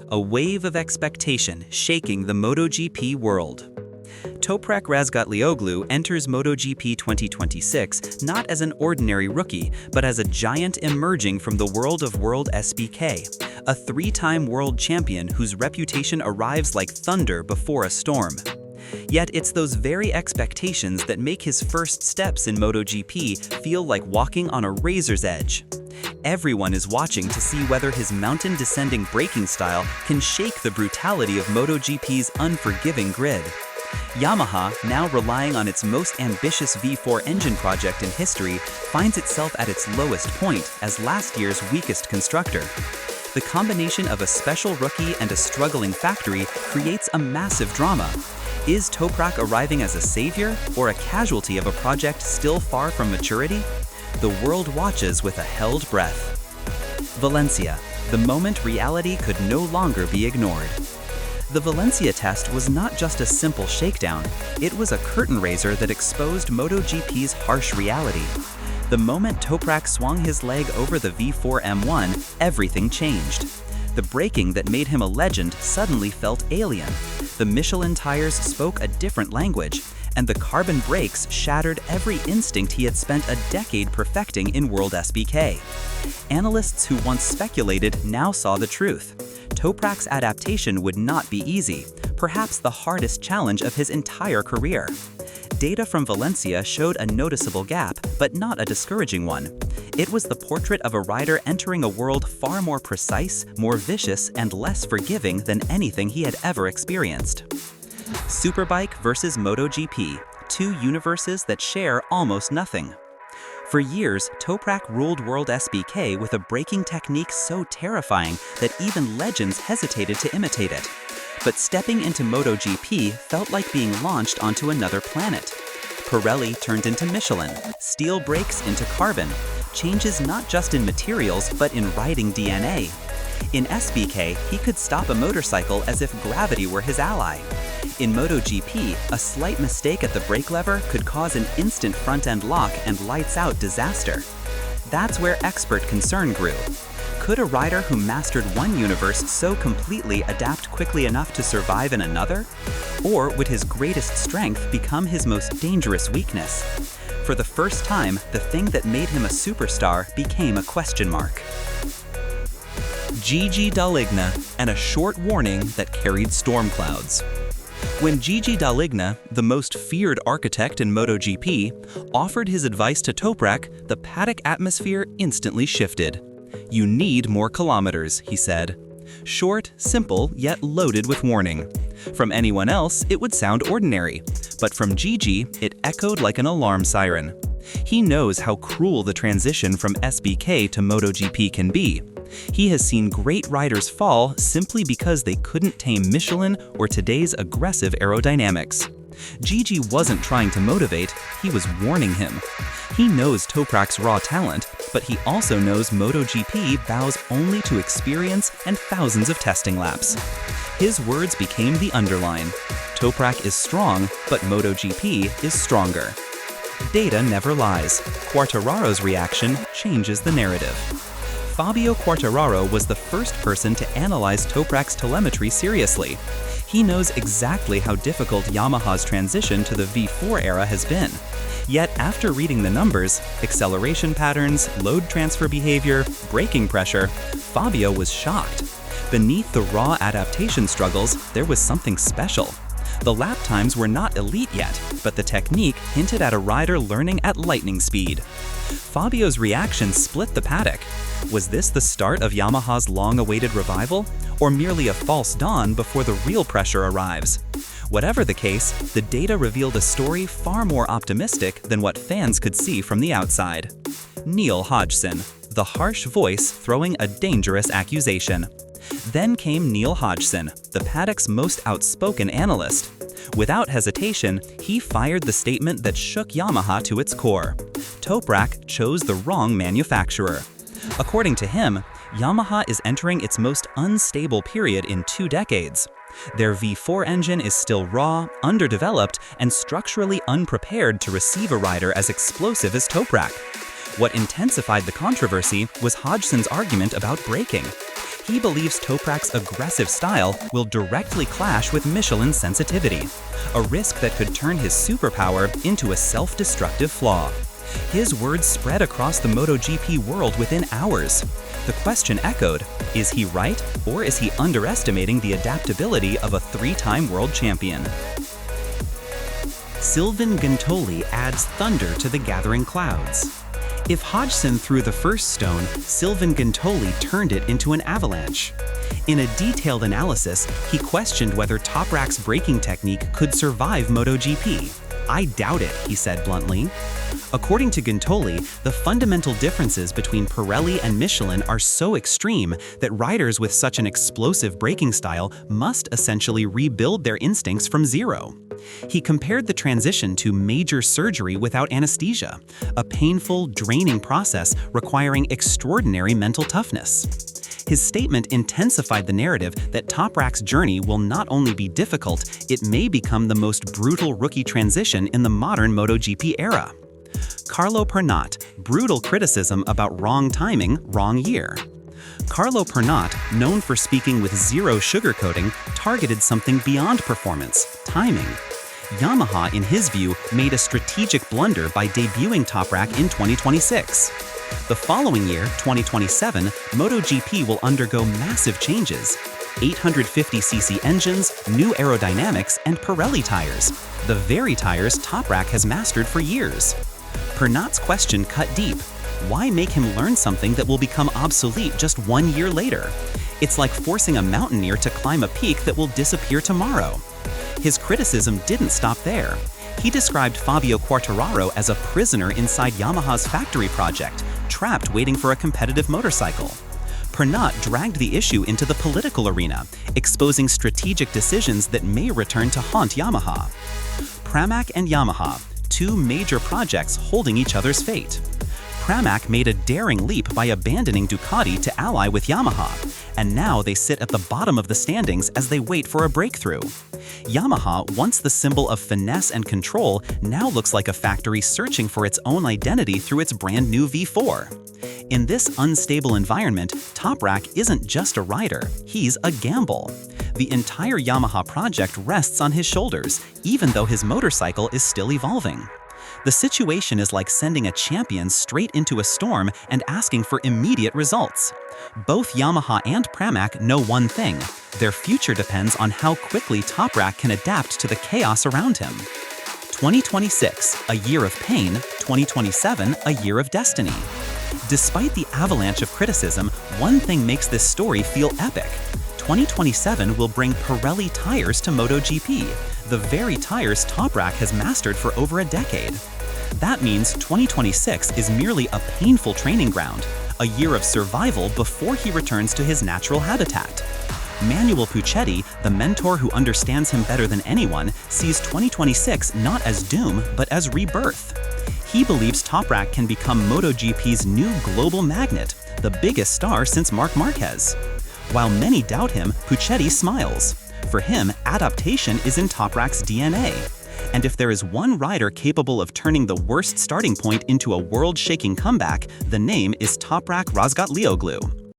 a wave of expectation shaking the MotoGP world. Toprak Razgatlioglu enters MotoGP 2026 not as an ordinary rookie, but as a giant emerging from the world of World SBK, a three-time world champion whose reputation arrives like thunder before a storm. Yet it's those very expectations that make his first steps in MotoGP feel like walking on a razor's edge. Everyone is watching to see whether his mountain-descending braking style can shake the brutality of MotoGP's unforgiving grid. Yamaha, now relying on its most ambitious V4 engine project in history, finds itself at its lowest point as last year's weakest constructor. The combination of a special rookie and a struggling factory creates a massive drama. Is Toprak arriving as a savior or a casualty of a project still far from maturity? The world watches with a held breath. Valencia, the moment reality could no longer be ignored. The Valencia test was not just a simple shakedown, it was a curtain raiser that exposed MotoGP's harsh reality. The moment Toprak swung his leg over the V4 M1, everything changed. The braking that made him a legend suddenly felt alien. The Michelin tires spoke a different language, and the carbon brakes shattered every instinct he had spent a decade perfecting in World SBK. Analysts who once speculated now saw the truth. Toprak's adaptation would not be easy, perhaps the hardest challenge of his entire career. Data from Valencia showed a noticeable gap, but not a discouraging one. It was the portrait of a rider entering a world far more precise, more vicious, and less forgiving than anything he had ever experienced. Superbike versus MotoGP, two universes that share almost nothing. For years, Toprak ruled World SBK with a braking technique so terrifying that even legends hesitated to imitate it. But stepping into MotoGP felt like being launched onto another planet. Pirelli turned into Michelin, steel brakes into carbon, changes not just in materials but in riding DNA. In SBK, he could stop a motorcycle as if gravity were his ally. In MotoGP, a slight mistake at the brake lever could cause an instant front-end lock and lights-out disaster. That's where expert concern grew. Could a rider who mastered one universe so completely adapt quickly enough to survive in another? Or would his greatest strength become his most dangerous weakness? For the first time, the thing that made him a superstar became a question mark. Gigi Dall'Igna, and a short warning that carried storm clouds. When Gigi Dall'Igna, the most feared architect in MotoGP, offered his advice to Toprak, the paddock atmosphere instantly shifted. "You need more kilometers," he said. Short, simple, yet loaded with warning. From anyone else, it would sound ordinary, but from Gigi, it echoed like an alarm siren. He knows how cruel the transition from SBK to MotoGP can be. He has seen great riders fall simply because they couldn't tame Michelin or today's aggressive aerodynamics. Gigi wasn't trying to motivate, he was warning him. He knows Toprak's raw talent, but he also knows MotoGP bows only to experience and thousands of testing laps. His words became the underline. Toprak is strong, but MotoGP is stronger. Data never lies. Quartararo's reaction changes the narrative. Fabio Quartararo was the first person to analyze Toprak's telemetry seriously. He knows exactly how difficult Yamaha's transition to the V4 era has been. Yet after reading the numbers, acceleration patterns, load transfer behavior, braking pressure, Fabio was shocked. Beneath the raw adaptation struggles, there was something special. The lap times were not elite yet, but the technique hinted at a rider learning at lightning speed. Fabio's reaction split the paddock. Was this the start of Yamaha's long-awaited revival, or merely a false dawn before the real pressure arrives? Whatever the case, the data revealed a story far more optimistic than what fans could see from the outside. Neil Hodgson, the harsh voice throwing a dangerous accusation. Then came Neil Hodgson, the paddock's most outspoken analyst. Without hesitation, he fired the statement that shook Yamaha to its core. Toprak chose the wrong manufacturer. According to him, Yamaha is entering its most unstable period in 2 decades. Their V4 engine is still raw, underdeveloped, and structurally unprepared to receive a rider as explosive as Toprak. What intensified the controversy was Hodgson's argument about braking. He believes Toprak's aggressive style will directly clash with Michelin's sensitivity, a risk that could turn his superpower into a self-destructive flaw. His words spread across the MotoGP world within hours. The question echoed, is he right, or is he underestimating the adaptability of a three-time world champion? Sylvain Guintoli adds thunder to the gathering clouds. If Hodgson threw the first stone, Sylvain Guintoli turned it into an avalanche. In a detailed analysis, he questioned whether Toprak's braking technique could survive MotoGP. "I doubt it," he said bluntly. According to Guintoli, the fundamental differences between Pirelli and Michelin are so extreme that riders with such an explosive braking style must essentially rebuild their instincts from zero. He compared the transition to major surgery without anesthesia, a painful, draining process requiring extraordinary mental toughness. His statement intensified the narrative that Toprak's journey will not only be difficult, it may become the most brutal rookie transition in the modern MotoGP era. Guintoli Pernat, brutal criticism about wrong timing, wrong year. Guintoli Pernat, known for speaking with zero sugarcoating, targeted something beyond performance, timing. Yamaha, in his view, made a strategic blunder by debuting Toprak in 2026. The following year, 2027, MotoGP will undergo massive changes. 850cc engines, new aerodynamics, and Pirelli tires, the very tires Toprak has mastered for years. Pernat's question cut deep. Why make him learn something that will become obsolete just 1 year later? It's like forcing a mountaineer to climb a peak that will disappear tomorrow. His criticism didn't stop there. He described Fabio Quartararo as a prisoner inside Yamaha's factory project, trapped waiting for a competitive motorcycle. Pernat dragged the issue into the political arena, exposing strategic decisions that may return to haunt Yamaha. Pramac and Yamaha, two major projects holding each other's fate. Pramac made a daring leap by abandoning Ducati to ally with Yamaha, and now they sit at the bottom of the standings as they wait for a breakthrough. Yamaha, once the symbol of finesse and control, now looks like a factory searching for its own identity through its brand new V4. In this unstable environment, Toprak isn't just a rider, he's a gamble. The entire Yamaha project rests on his shoulders, even though his motorcycle is still evolving. The situation is like sending a champion straight into a storm and asking for immediate results. Both Yamaha and Pramac know one thing: their future depends on how quickly Toprak can adapt to the chaos around him. 2026, a year of pain; 2027, a year of destiny. Despite the avalanche of criticism, one thing makes this story feel epic. 2027 will bring Pirelli tires to MotoGP, the very tires Toprak has mastered for over a decade. That means 2026 is merely a painful training ground, a year of survival before he returns to his natural habitat. Manuel Puccetti, the mentor who understands him better than anyone, sees 2026 not as doom, but as rebirth. He believes Toprak can become MotoGP's new global magnet, the biggest star since Marc Marquez. While many doubt him, Puccetti smiles. For him, adaptation is in Toprak's DNA. And if there is one rider capable of turning the worst starting point into a world-shaking comeback, the name is Toprak Razgatlioglu.